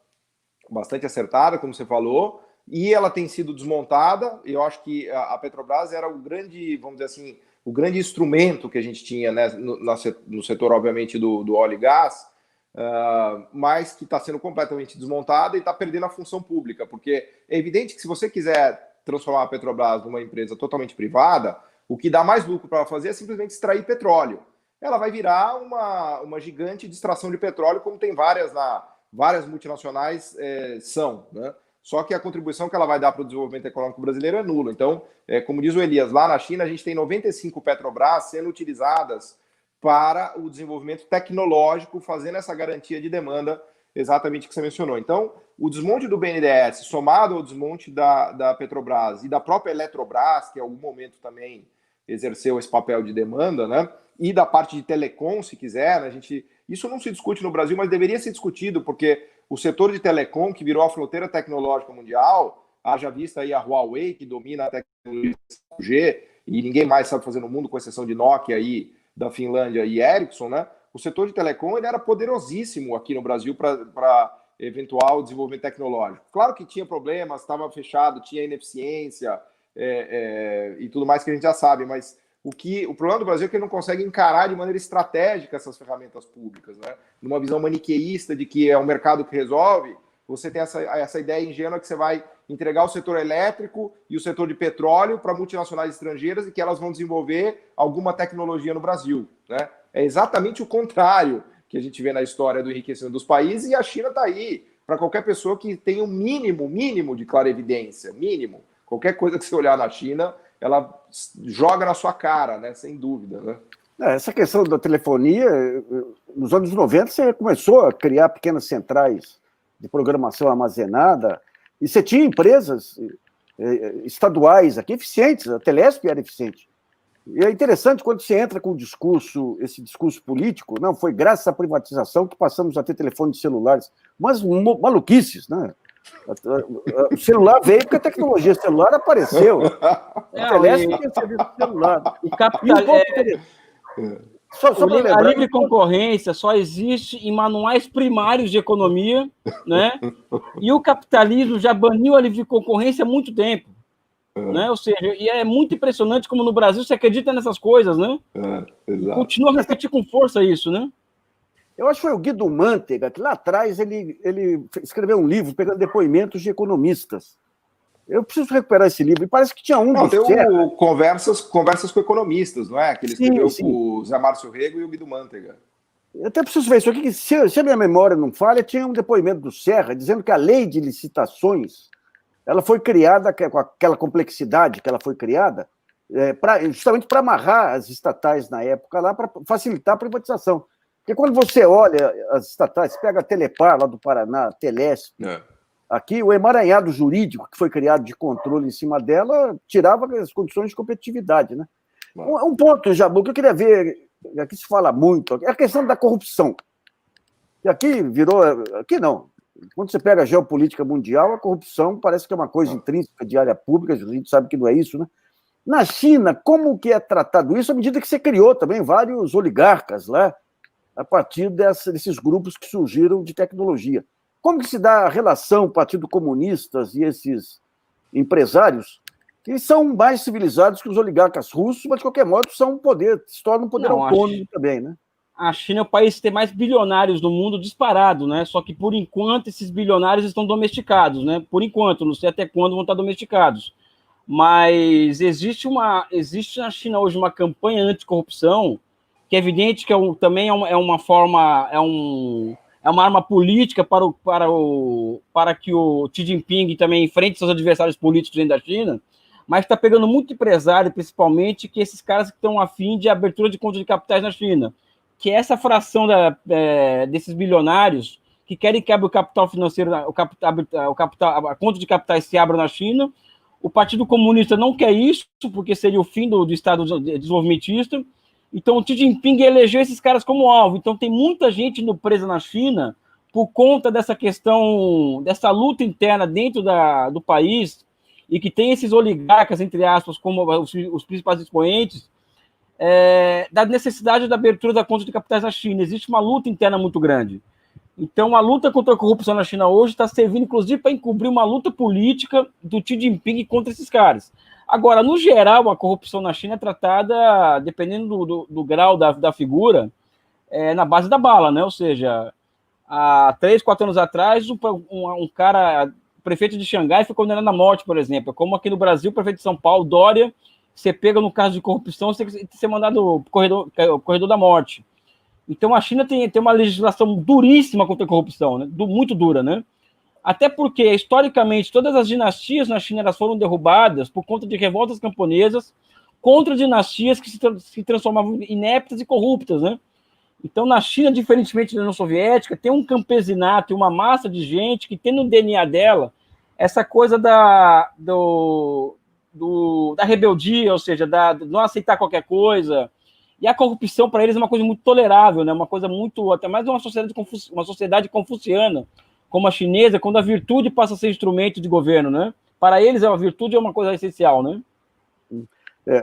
bastante acertada, como você falou, e ela tem sido desmontada. Eu acho que a Petrobras era o grande, vamos dizer assim, o grande instrumento que a gente tinha, né, no setor, obviamente, do óleo e gás, mas que está sendo completamente desmontada e está perdendo a função pública, porque é evidente que se você quiser transformar a Petrobras numa empresa totalmente privada, o que dá mais lucro para ela fazer é simplesmente extrair petróleo. Ela vai virar uma gigante de extração de petróleo, como tem várias multinacionais são, né? Só que a contribuição que ela vai dar para o desenvolvimento econômico brasileiro é nula. Então, como diz o Elias, lá na China a gente tem 95 Petrobras sendo utilizadas para o desenvolvimento tecnológico, fazendo essa garantia de demanda exatamente que você mencionou. Então, o desmonte do BNDES, somado ao desmonte da Petrobras e da própria Eletrobras, que em algum momento também exerceu esse papel de demanda, né? E da parte de telecom, se quiser, né? Isso não se discute no Brasil, mas deveria ser discutido, porque o setor de telecom, que virou a fronteira tecnológica mundial, haja vista aí a Huawei, que domina a tecnologia 5G, e ninguém mais sabe fazer no mundo, com exceção de Nokia aí, da Finlândia e Ericsson, né? O setor de telecom ele era poderosíssimo aqui no Brasil para eventual desenvolvimento tecnológico. Claro que tinha problemas, estava fechado, tinha ineficiência e tudo mais que a gente já sabe, mas o problema do Brasil é que ele não consegue encarar de maneira estratégica essas ferramentas públicas, né? Numa visão maniqueísta de que é o mercado que resolve, você tem essa ideia ingênua que você vai entregar o setor elétrico e o setor de petróleo para multinacionais estrangeiras e que elas vão desenvolver alguma tecnologia no Brasil, né? É exatamente o contrário que a gente vê na história do enriquecimento dos países, e a China está aí para qualquer pessoa que tenha um mínimo de clarevidência, mínimo. Qualquer coisa que você olhar na China ela joga na sua cara, né? Sem dúvida, né? Essa questão da telefonia, nos anos 90, você começou a criar pequenas centrais de programação armazenada, e você tinha empresas estaduais aqui eficientes, a Telesp era eficiente. E é interessante quando você entra com esse discurso político, não, foi graças à privatização que passamos a ter telefones celulares, mas maluquices, né? O celular veio porque a tecnologia celular apareceu. A Telesp tinha serviço celular. O capital... A livre concorrência só existe em manuais primários de economia, né? E o capitalismo já baniu a livre concorrência há muito tempo. Né? Ou seja, e é muito impressionante como no Brasil se acredita nessas coisas, né? E continua a repetir com força isso, né? Eu acho que foi o Guido Mantega, que lá atrás ele escreveu um livro pegando depoimentos de economistas. Eu preciso recuperar esse livro. E parece que tinha um... Não, tem o Conversas com Economistas, não é? Que ele escreveu com o Zé Márcio Rego e o Guido Mantega. Eu até preciso ver isso aqui, que se a minha memória não falha, tinha um depoimento do Serra dizendo que a lei de licitações ela foi criada com aquela complexidade que ela foi criada justamente para amarrar as estatais na época lá, para facilitar a privatização. Porque quando você olha as estatais, pega a Telepar lá do Paraná, a Telesp, aqui o emaranhado jurídico que foi criado de controle em cima dela tirava as condições de competitividade, né? Um ponto, Jabu, que eu queria ver, aqui se fala muito, é a questão da corrupção. E aqui virou... Aqui não. Quando você pega a geopolítica mundial, a corrupção parece que é uma coisa intrínseca de área pública, a gente sabe que não é isso, né? Na China, como que é tratado isso à medida que você criou também vários oligarcas lá, a partir desses grupos que surgiram de tecnologia? Como que se dá a relação Partido Comunistas e esses empresários, que são mais civilizados que os oligarcas russos, mas, de qualquer modo, se tornam um poder autônomo também, né? A China é o país que tem mais bilionários do mundo disparado, né? Só que, por enquanto, esses bilionários estão domesticados, né? Por enquanto, não sei até quando vão estar domesticados. Mas existe na China hoje uma campanha anticorrupção, que é evidente que também é uma forma, é uma arma política para que o Xi Jinping também enfrente seus adversários políticos dentro da China, mas está pegando muito empresário, principalmente, que esses caras que estão afim de abertura de conta de capitais na China, que é essa fração desses bilionários que querem que abra o capital financeiro, a conta de capitais se abra na China. O Partido Comunista não quer isso, porque seria o fim do Estado desenvolvimentista. Então, o Xi Jinping elegeu esses caras como alvo. Então, tem muita gente presa na China por conta dessa questão, dessa luta interna dentro do país, e que tem esses oligarcas, entre aspas, como os principais expoentes, da necessidade da abertura da conta de capitais na China. Existe uma luta interna muito grande. Então, a luta contra a corrupção na China hoje está servindo, inclusive, para encobrir uma luta política do Xi Jinping contra esses caras. Agora, no geral, a corrupção na China é tratada, dependendo do grau da figura, na base da bala, né? Ou seja, há 3, 4 anos atrás, um cara, prefeito de Xangai, foi condenado à morte, por exemplo. Como aqui no Brasil, o prefeito de São Paulo, Dória, você pega no caso de corrupção, você tem que ser mandado pro corredor da morte. Então, a China tem uma legislação duríssima contra a corrupção, né? Muito dura, né? Até porque, historicamente, todas as dinastias na China elas foram derrubadas por conta de revoltas camponesas contra dinastias que se transformavam ineptas e corruptas, né? Então, na China, diferentemente da União Soviética, tem um campesinato, uma massa de gente que tem no DNA dela essa coisa da rebeldia, ou seja, de não aceitar qualquer coisa. E a corrupção, para eles, é uma coisa muito tolerável, né? Uma coisa muito... Até mais uma sociedade confuciana, como a chinesa, quando a virtude passa a ser instrumento de governo, né? Para eles, a virtude é uma coisa essencial, né?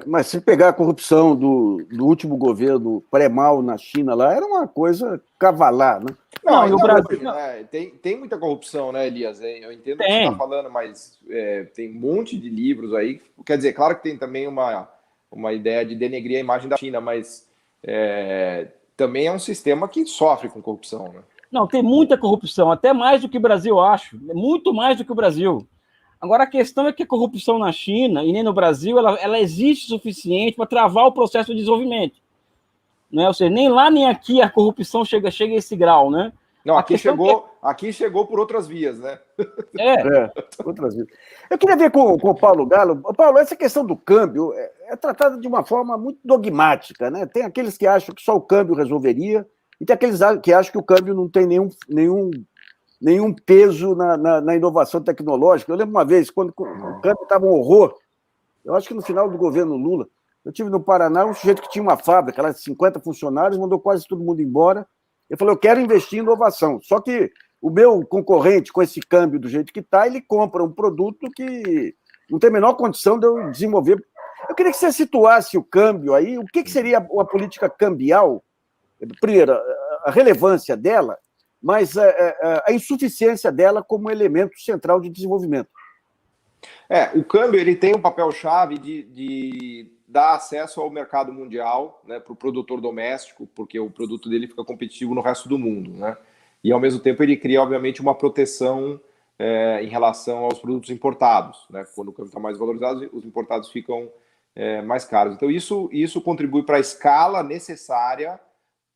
Mas se pegar a corrupção do último governo pré-Mao na China lá, era uma coisa cavalar, né? Não, no Brasil... Tem muita corrupção, né, Elias? Eu entendo o que você está falando, mas tem um monte de livros aí. Quer dizer, claro que tem também uma ideia de denegrir a imagem da China, mas também é um sistema que sofre com corrupção, né? Não, tem muita corrupção, até mais do que o Brasil, eu acho. Muito mais do que o Brasil. Agora, a questão é que a corrupção na China e nem no Brasil, ela existe o suficiente para travar o processo de desenvolvimento. Né? Ou seja, nem lá nem aqui a corrupção chega a esse grau, né? Não, aqui chegou por outras vias, né? Outras vias. Eu queria ver com o Paulo Galo. Paulo, essa questão do câmbio é tratada de uma forma muito dogmática, né? Tem aqueles que acham que só o câmbio resolveria, e tem aqueles que acham que o câmbio não tem nenhum peso na inovação tecnológica. Eu lembro uma vez, quando o câmbio estava um horror, eu acho que no final do governo Lula, eu estive no Paraná, um sujeito que tinha uma fábrica, lá de 50 funcionários, mandou quase todo mundo embora. Ele falou, eu quero investir em inovação. Só que o meu concorrente, com esse câmbio do jeito que está, ele compra um produto que não tem a menor condição de eu desenvolver. Eu queria que você situasse o câmbio aí, o que seria a política cambial? Primeiro, a relevância dela, mas a insuficiência dela como elemento central de desenvolvimento. O câmbio ele tem um papel-chave de dar acesso ao mercado mundial, né, para o produtor doméstico, porque o produto dele fica competitivo no resto do mundo, né? E, ao mesmo tempo, ele cria, obviamente, uma proteção em relação aos produtos importados, né? Quando o câmbio está mais valorizado, os importados ficam mais caros. Então, isso contribui para a escala necessária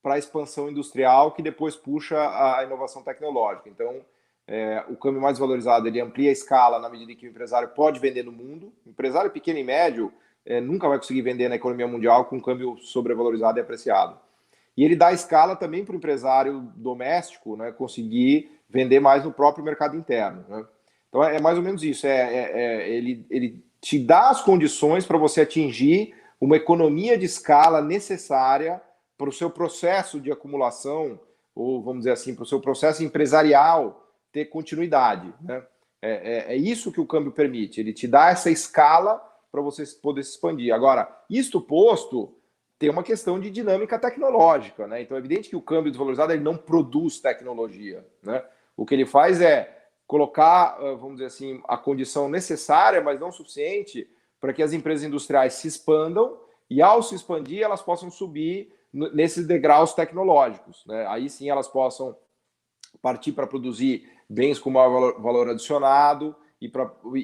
para a expansão industrial, que depois puxa a inovação tecnológica. Então, o câmbio mais valorizado, ele amplia a escala na medida em que o empresário pode vender no mundo. O empresário pequeno e médio nunca vai conseguir vender na economia mundial com câmbio sobrevalorizado e apreciado. E ele dá escala também para o empresário doméstico, né, conseguir vender mais no próprio mercado interno, né? Então é mais ou menos isso. Ele te dá as condições para você atingir uma economia de escala necessária para o seu processo de acumulação, ou vamos dizer assim, para o seu processo empresarial ter continuidade, né? É isso que o câmbio permite. Ele te dá essa escala para você poder se expandir. Agora, isto posto, tem uma questão de dinâmica tecnológica, né? Então é evidente que o câmbio desvalorizado ele não produz tecnologia, né? O que ele faz é colocar, vamos dizer assim, a condição necessária, mas não suficiente, para que as empresas industriais se expandam e, ao se expandir, elas possam subir nesses degraus tecnológicos, né? Aí sim elas possam partir para produzir bens com maior valor adicionado, e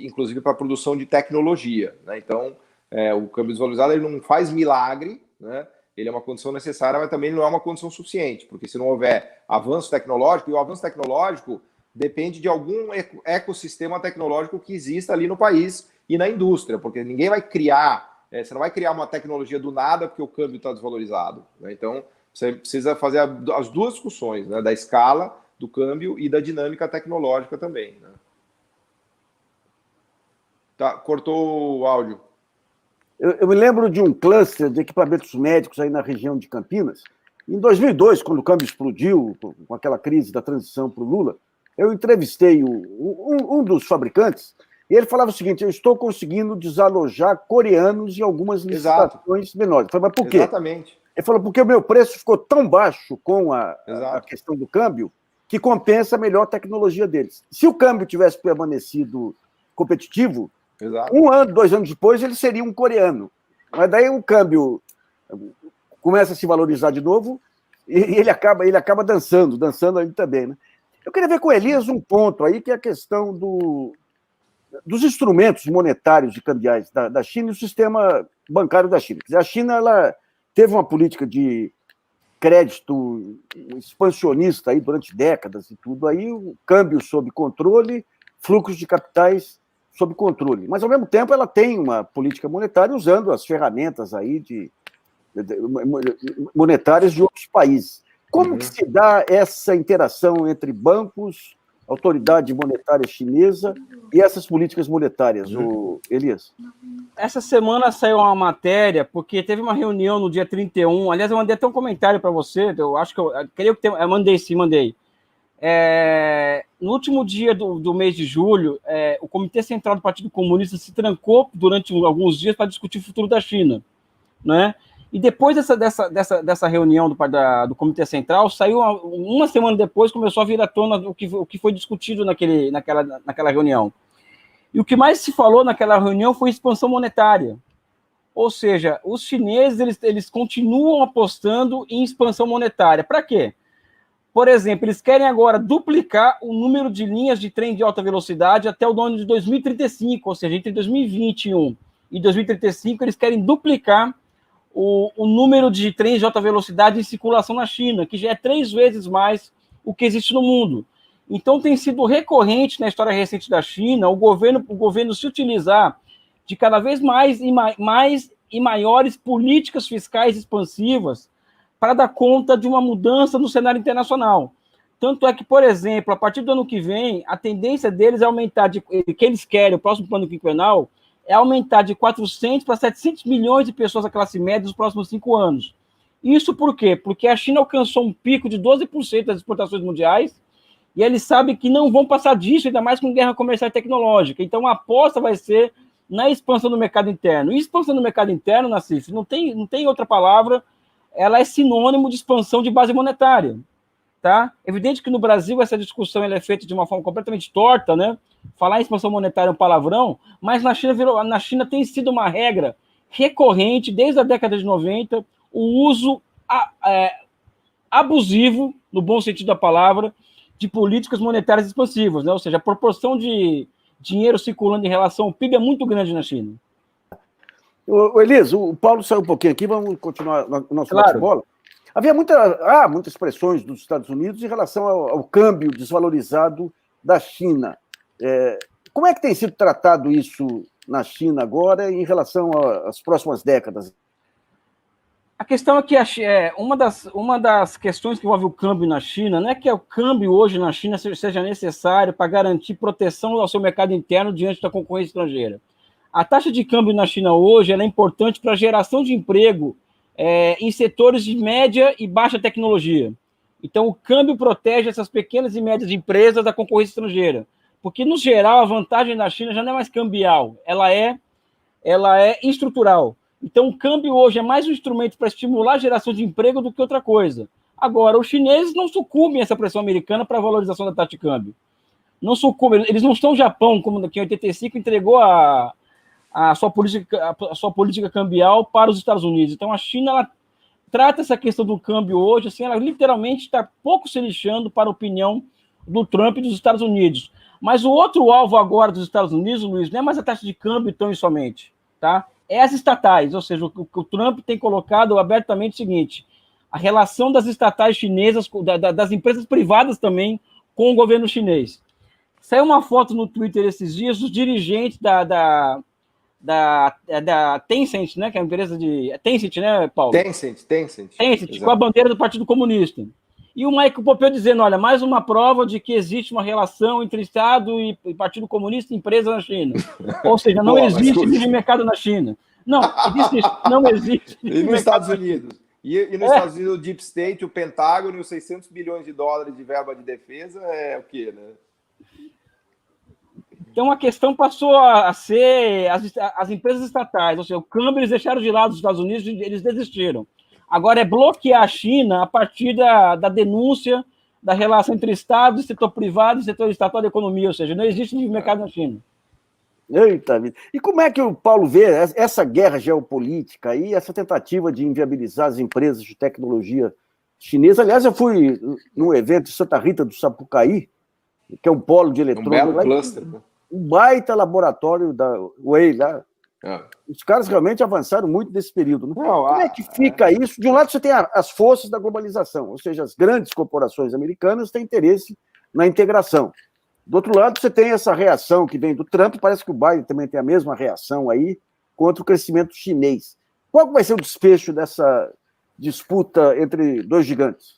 inclusive para a produção de tecnologia, né? Então, o câmbio desvalorizado ele não faz milagre, né? Ele é uma condição necessária, mas também não é uma condição suficiente, porque se não houver avanço tecnológico, e o avanço tecnológico depende de algum ecossistema tecnológico que exista ali no país e na indústria, porque ninguém vai criar, você não vai criar uma tecnologia do nada porque o câmbio está desvalorizado, né? Então, você precisa fazer as duas discussões, né? Da escala do câmbio e da dinâmica tecnológica também, né? Tá, cortou o áudio. Eu me lembro de um cluster de equipamentos médicos aí na região de Campinas. Em 2002, quando o câmbio explodiu, com aquela crise da transição para o Lula, eu entrevistei um dos fabricantes, e ele falava o seguinte, eu estou conseguindo desalojar coreanos em algumas licitações menores. Eu falei, mas por quê? Exatamente. Ele falou, porque o meu preço ficou tão baixo com a questão do câmbio, que compensa a melhor tecnologia deles. Se o câmbio tivesse permanecido competitivo, Exato. 1 ano, 2 anos depois, ele seria um coreano. Mas daí o câmbio começa a se valorizar de novo e ele acaba dançando ali também, né? Eu queria ver com o Elias um ponto aí, que é a questão dos instrumentos monetários e cambiais da China e o sistema bancário da China. Quer dizer, a China ela teve uma política de crédito expansionista aí durante décadas e tudo, aí o câmbio sob controle, fluxos de capitais sob controle. Mas, ao mesmo tempo, ela tem uma política monetária usando as ferramentas aí monetárias de outros países. Como que se dá essa interação entre bancos, autoridade monetária chinesa e essas políticas monetárias, Elias? Essa semana saiu uma matéria, porque teve uma reunião no dia 31, aliás, eu mandei até um comentário para você, eu acho que eu mandei. No último dia do mês de julho, o Comitê Central do Partido Comunista se trancou durante alguns dias para discutir o futuro da China, né? E depois dessa reunião do Comitê Central, saiu uma semana depois, começou a vir à tona o que foi discutido naquela reunião. E o que mais se falou naquela reunião foi expansão monetária. Ou seja, os chineses eles continuam apostando em expansão monetária. Para quê? Por exemplo, eles querem agora duplicar o número de linhas de trem de alta velocidade até o ano de 2035, ou seja, entre 2021 e 2035, eles querem duplicar o número de trens de alta velocidade em circulação na China, que já é 3 vezes mais o que existe no mundo. Então, tem sido recorrente na história recente da China o governo se utilizar de cada vez mais e maiores políticas fiscais expansivas para dar conta de uma mudança no cenário internacional. Tanto é que, por exemplo, a partir do ano que vem, a tendência deles é aumentar, que eles querem, o próximo plano quinquenal, é aumentar de 400 para 700 milhões de pessoas da classe média nos próximos 5 anos. Isso por quê? Porque a China alcançou um pico de 12% das exportações mundiais e eles sabem que não vão passar disso, ainda mais com guerra comercial e tecnológica. Então, a aposta vai ser na expansão do mercado interno. E expansão do mercado interno, Nassif, não tem outra palavra, ela é sinônimo de expansão de base monetária. Tá? Evidente que no Brasil essa discussão ela é feita de uma forma completamente torta, né? Falar em expansão monetária é um palavrão, mas na China tem sido uma regra recorrente desde a década de 90 o uso abusivo, no bom sentido da palavra, de políticas monetárias expansivas, né? Ou seja, a proporção de dinheiro circulando em relação ao PIB é muito grande na China. Elias, o Paulo saiu um pouquinho aqui, vamos continuar o nosso bate-bola. Havia muitas expressões dos Estados Unidos em relação ao câmbio desvalorizado da China. Como é que tem sido tratado isso na China agora em relação às próximas décadas? A questão é que uma das questões que envolve o câmbio na China não é que o câmbio hoje na China seja necessário para garantir proteção ao seu mercado interno diante da concorrência estrangeira. A taxa de câmbio na China hoje ela é importante para a geração de emprego em setores de média e baixa tecnologia. Então, o câmbio protege essas pequenas e médias empresas da concorrência estrangeira. Porque, no geral, a vantagem da China já não é mais cambial, ela é estrutural. Então, o câmbio hoje é mais um instrumento para estimular a geração de emprego do que outra coisa. Agora, os chineses não sucumbem a essa pressão americana para a valorização da taxa de câmbio. Não sucumbem, eles não estão no Japão, como que em 85 entregou a sua política cambial para os Estados Unidos. Então, a China ela trata essa questão do câmbio hoje, assim, ela literalmente está pouco se lixando para a opinião do Trump e dos Estados Unidos. Mas o outro alvo agora dos Estados Unidos, Luiz, não é mais a taxa de câmbio tão e somente, tá? É as estatais, ou seja, o Trump tem colocado abertamente o seguinte, a relação das estatais chinesas, das empresas privadas também, com o governo chinês. Saiu uma foto no Twitter esses dias dos dirigentes da Tencent, né, que é a empresa de... Tencent, né, Paulo? Tencent, com a bandeira do Partido Comunista. E o Michael Pompeo dizendo, olha, mais uma prova de que existe uma relação entre Estado e Partido Comunista e empresa na China. Ou seja, não existe livre mercado na China. Não existe e nos Estados Unidos? E nos Estados Unidos, o Deep State, o Pentágono e os 600 bilhões de dólares de verba de defesa é o quê, né? Então, a questão passou a ser as empresas estatais, ou seja, o câmbio eles deixaram de lado dos Estados Unidos, eles desistiram. Agora é bloquear a China a partir da denúncia da relação entre Estado, setor privado e setor estatal da economia, ou seja, não existe livre mercado na China. Eita vida. E como é que o Paulo vê essa guerra geopolítica e essa tentativa de inviabilizar as empresas de tecnologia chinesa? Aliás, eu fui num evento em Santa Rita do Sapucaí, que é um polo de eletrônica. Um belo cluster. Um baita laboratório da Huawei lá. Os caras realmente avançaram muito nesse período. Né? Como é que fica isso? De um lado, você tem as forças da globalização, ou seja, as grandes corporações americanas têm interesse na integração. Do outro lado, você tem essa reação que vem do Trump, parece que o Biden também tem a mesma reação aí contra o crescimento chinês. Qual vai ser o desfecho dessa disputa entre dois gigantes?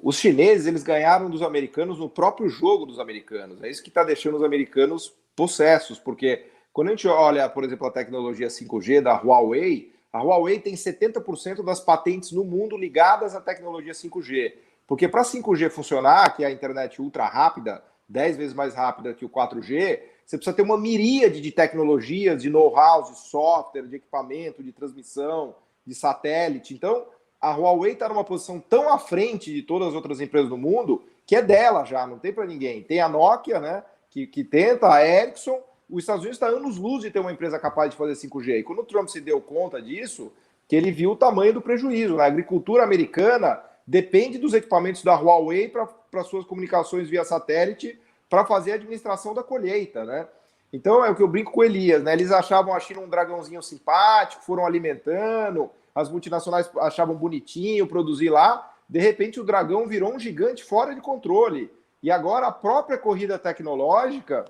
Os chineses eles ganharam dos americanos no próprio jogo dos americanos. É isso que está deixando os americanos possessos, porque quando a gente olha, por exemplo, a tecnologia 5G da Huawei, a Huawei tem 70% das patentes no mundo ligadas à tecnologia 5G. Porque para a 5G funcionar, que é a internet ultra rápida, 10 vezes mais rápida que o 4G, você precisa ter uma miríade de tecnologias, de know-how, de software, de equipamento, de transmissão, de satélite. Então, a Huawei está numa posição tão à frente de todas as outras empresas do mundo que é dela já, não tem para ninguém. Tem a Nokia, né, que tenta, a Ericsson. Os Estados Unidos está anos-luz de ter uma empresa capaz de fazer 5G. E quando o Trump se deu conta disso, que ele viu o tamanho do prejuízo. Né? A agricultura americana depende dos equipamentos da Huawei para suas comunicações via satélite para fazer a administração da colheita, né? Então, é o que eu brinco com o Elias, né? Eles achavam a China um dragãozinho simpático, foram alimentando, as multinacionais achavam bonitinho produzir lá, de repente o dragão virou um gigante fora de controle. E agora na própria corrida tecnológica,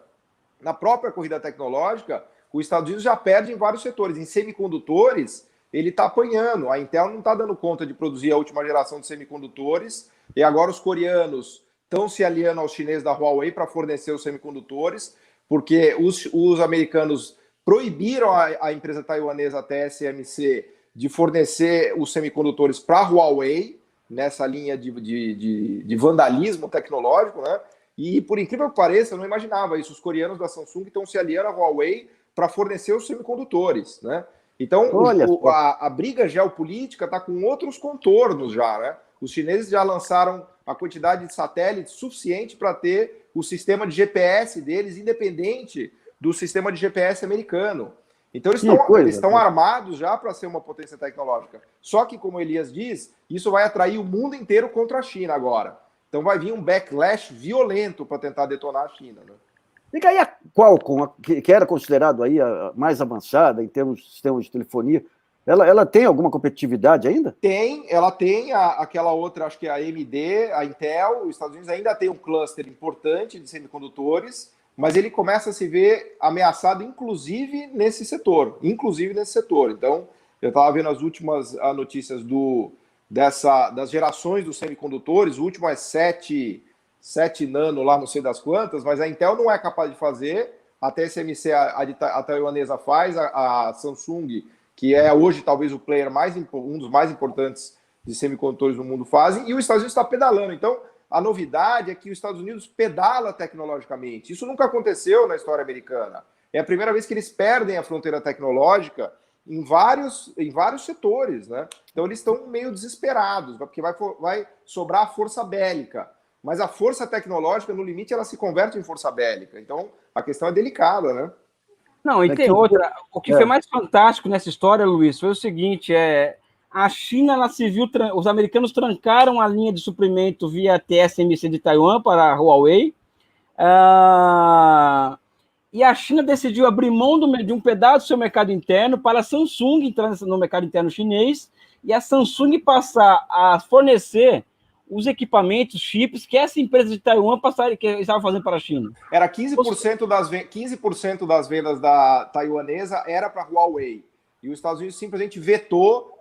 os Estados Unidos já perde em vários setores. Em semicondutores, ele está apanhando. A Intel não está dando conta de produzir a última geração de semicondutores, e agora os coreanos estão se aliando aos chineses da Huawei para fornecer os semicondutores, porque os americanos proibiram a empresa taiwanesa TSMC de fornecer os semicondutores para a Huawei, nessa linha de vandalismo tecnológico, né? E, por incrível que pareça, eu não imaginava isso. Os coreanos da Samsung estão se aliando à Huawei para fornecer os semicondutores, né? Então, a briga geopolítica está com outros contornos já, né? Os chineses já lançaram a quantidade de satélites suficiente para ter o sistema de GPS deles independente do sistema de GPS americano. Então, eles estão armados já para ser uma potência tecnológica. Só que, como Elias diz, isso vai atrair o mundo inteiro contra a China agora. Então, vai vir um backlash violento para tentar detonar a China, né? E aí a Qualcomm, que era considerado aí a mais avançada em termos de sistemas de telefonia, ela tem alguma competitividade ainda? Ela tem aquela outra, acho que é a AMD, a Intel. Os Estados Unidos ainda tem um cluster importante de semicondutores, mas ele começa a se ver ameaçado, inclusive nesse setor. Então, eu estava vendo as últimas notícias das gerações dos semicondutores. O último é 7 nano lá, não sei das quantas, mas a Intel não é capaz de fazer. A TSMC, a taiwanesa faz, a Samsung, que é hoje talvez o player um dos mais importantes de semicondutores no mundo, fazem, e os Estados Unidos está pedalando. Então, a novidade é que os Estados Unidos pedala tecnologicamente. Isso nunca aconteceu na história americana. É a primeira vez que eles perdem a fronteira tecnológica em vários setores, né? Então, eles estão meio desesperados, porque vai sobrar a força bélica. Mas a força tecnológica, no limite, ela se converte em força bélica. Então, a questão é delicada, né? Não, e tem outra. O que foi mais fantástico nessa história, Luiz, foi o seguinte: a China, ela se viu, os americanos trancaram a linha de suprimento via TSMC de Taiwan para a Huawei, e a China decidiu abrir mão de um pedaço do seu mercado interno para a Samsung entrar no mercado interno chinês, e a Samsung passar a fornecer os equipamentos, chips, que essa empresa de Taiwan estava fazendo para a China. Era 15% das vendas da taiwanesa era para a Huawei. E os Estados Unidos simplesmente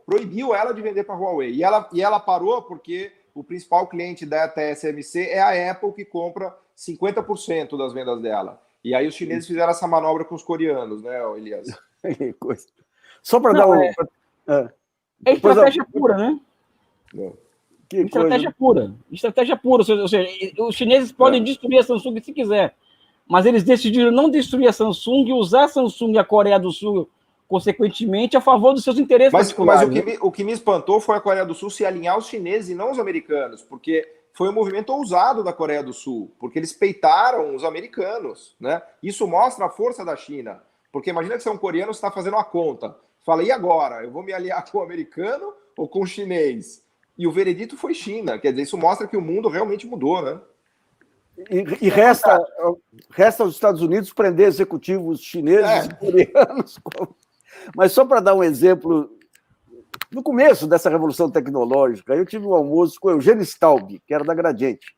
proibiu ela de vender para a Huawei. E ela parou porque o principal cliente da TSMC é a Apple, que compra 50% das vendas dela. E aí os chineses fizeram essa manobra com os coreanos, né, Elias? Só para dar É estratégia pura, né? Não. Estratégia pura. Ou seja, os chineses podem destruir a Samsung se quiser, mas eles decidiram não destruir a Samsung e usar a Samsung e a Coreia do Sul, consequentemente, a favor dos seus interesses particulares. Mas o que me espantou foi a Coreia do Sul se alinhar aos chineses e não aos americanos, porque foi um movimento ousado da Coreia do Sul, porque eles peitaram os americanos, né? Isso mostra a força da China, porque imagina que você é um coreano, você está fazendo uma conta. Fala, e agora? Eu vou me aliar com o americano ou com o chinês? E o veredito foi China. Quer dizer, isso mostra que o mundo realmente mudou, né? E resta aos Estados Unidos prender executivos chineses e coreanos. Mas só para dar um exemplo, no começo dessa revolução tecnológica, eu tive um almoço com o Eugênio Staub, que era da Gradiente.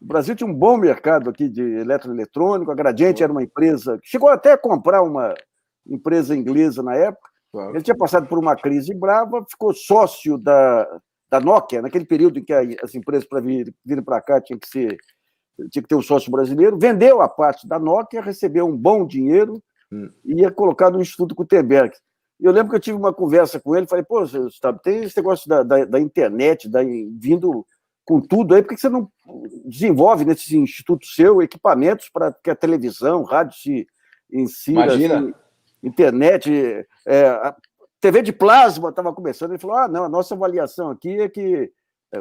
O Brasil tinha um bom mercado aqui de eletroeletrônico. A Gradiente era uma empresa que chegou até a comprar uma empresa inglesa na época. Ele tinha passado por uma crise brava, ficou sócio da Nokia, naquele período em que as empresas, para virem para cá, tinha que ter um sócio brasileiro, vendeu a parte da Nokia, recebeu um bom dinheiro e ia colocar no Instituto Gutenberg. E eu lembro que eu tive uma conversa com ele, falei, pô, Gustavo, tem esse negócio da internet, vindo com tudo aí, por que você não desenvolve nesse instituto seu equipamentos para que a televisão, rádio se insira? Imagina. Assim, internet, TV de plasma estava começando, ele falou, não, a nossa avaliação aqui é que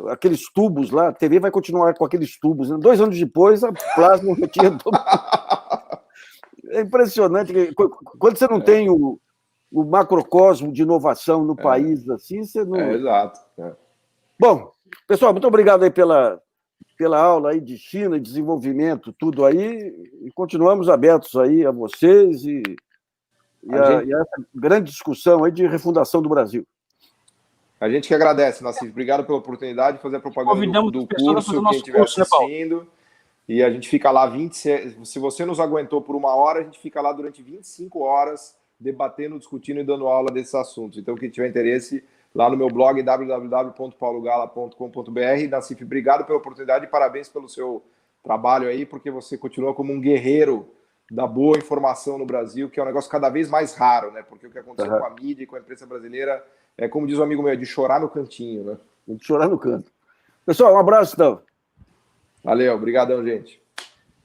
aqueles tubos lá, a TV vai continuar com aqueles tubos. 2 anos depois, a plasma já tinha todo. É impressionante, quando você não tem o macrocosmo de inovação no país, assim, você não... Exato. Bom, pessoal, muito obrigado aí pela aula aí de China, desenvolvimento, tudo aí, e continuamos abertos aí a vocês e a essa grande discussão aí de refundação do Brasil. A gente que agradece, Nassif. Obrigado pela oportunidade de fazer a propaganda do curso, quem estiver assistindo. E a gente fica lá se você nos aguentou por 1 hora, a gente fica lá durante 25 horas debatendo, discutindo e dando aula desses assuntos. Então, quem tiver interesse, lá no meu blog www.paulogala.com.br. Nassif, obrigado pela oportunidade e parabéns pelo seu trabalho aí, porque você continua como um guerreiro da boa informação no Brasil, que é um negócio cada vez mais raro, né? Porque o que aconteceu com a mídia e com a imprensa brasileira é, como diz um amigo meu, de chorar no cantinho, né? De chorar no canto. Pessoal, um abraço, então. Valeu, obrigadão, gente.